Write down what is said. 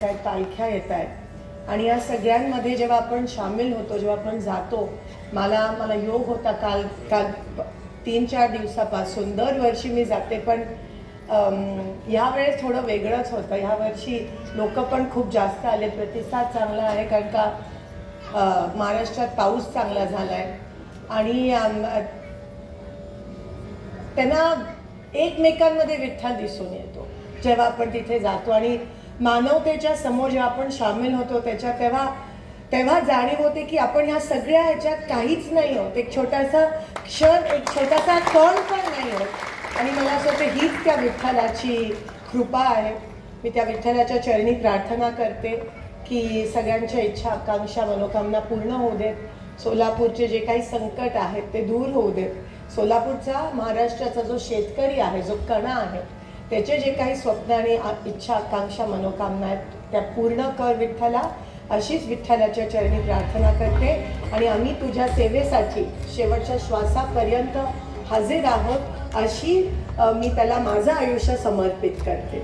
पालख्या येत आहेत आणि या सगळ्यांमध्ये जेव्हा आपण सामील होतो, जेव्हा आपण जातो, मला योग होता काल 3-4 दिवसापासून. दरवर्षी मी जाते, पण यावेळेस थोडं वेगळंच होतं. ह्यावर्षी लोक पण खूप जास्त आले, प्रतिसाद चांगला आहे, कारण का महाराष्ट्रात पाऊस चांगला झाला आहे आणि त्यांना एकमेकांमध्ये विठ्ठल दिसून येतो जेव्हा आपण तिथे जातो. आणि मानवतेच्या समोर जेव्हा आपण सामील होतो तेव्हा जाणीव होते की आपण ह्या सगळ्या ह्याच्यात काहीच नाही होत, एक छोटासा क्षण, एक छोटासा कण पण नाही होत. आणि मला असं वाटतं हीच त्या विठ्ठलाची कृपा आहे. मी त्या विठ्ठलाच्या चरणी प्रार्थना करते की सगळ्यांच्या इच्छा, आकांक्षा, मनोकामना पूर्ण होऊ देत. सोलापूरचे जे काही संकट आहेत ते दूर होऊ देत. सोलापूरचा, महाराष्ट्राचा जो शेतकरी आहे, जो कणा आहे, त्याचे जे काही स्वप्न आणि इच्छा, आकांक्षा, मनोकामना आहेत त्या पूर्ण कर विठ्ठला, अशीच विठ्ठलाच्या चरणी प्रार्थना करते. आणि आम्ही तुझ्या सेवेसाठी शेवटच्या श्वासापर्यंत हजर आहोत, अशी मी त्याला माझं आयुष्य समर्पित करते.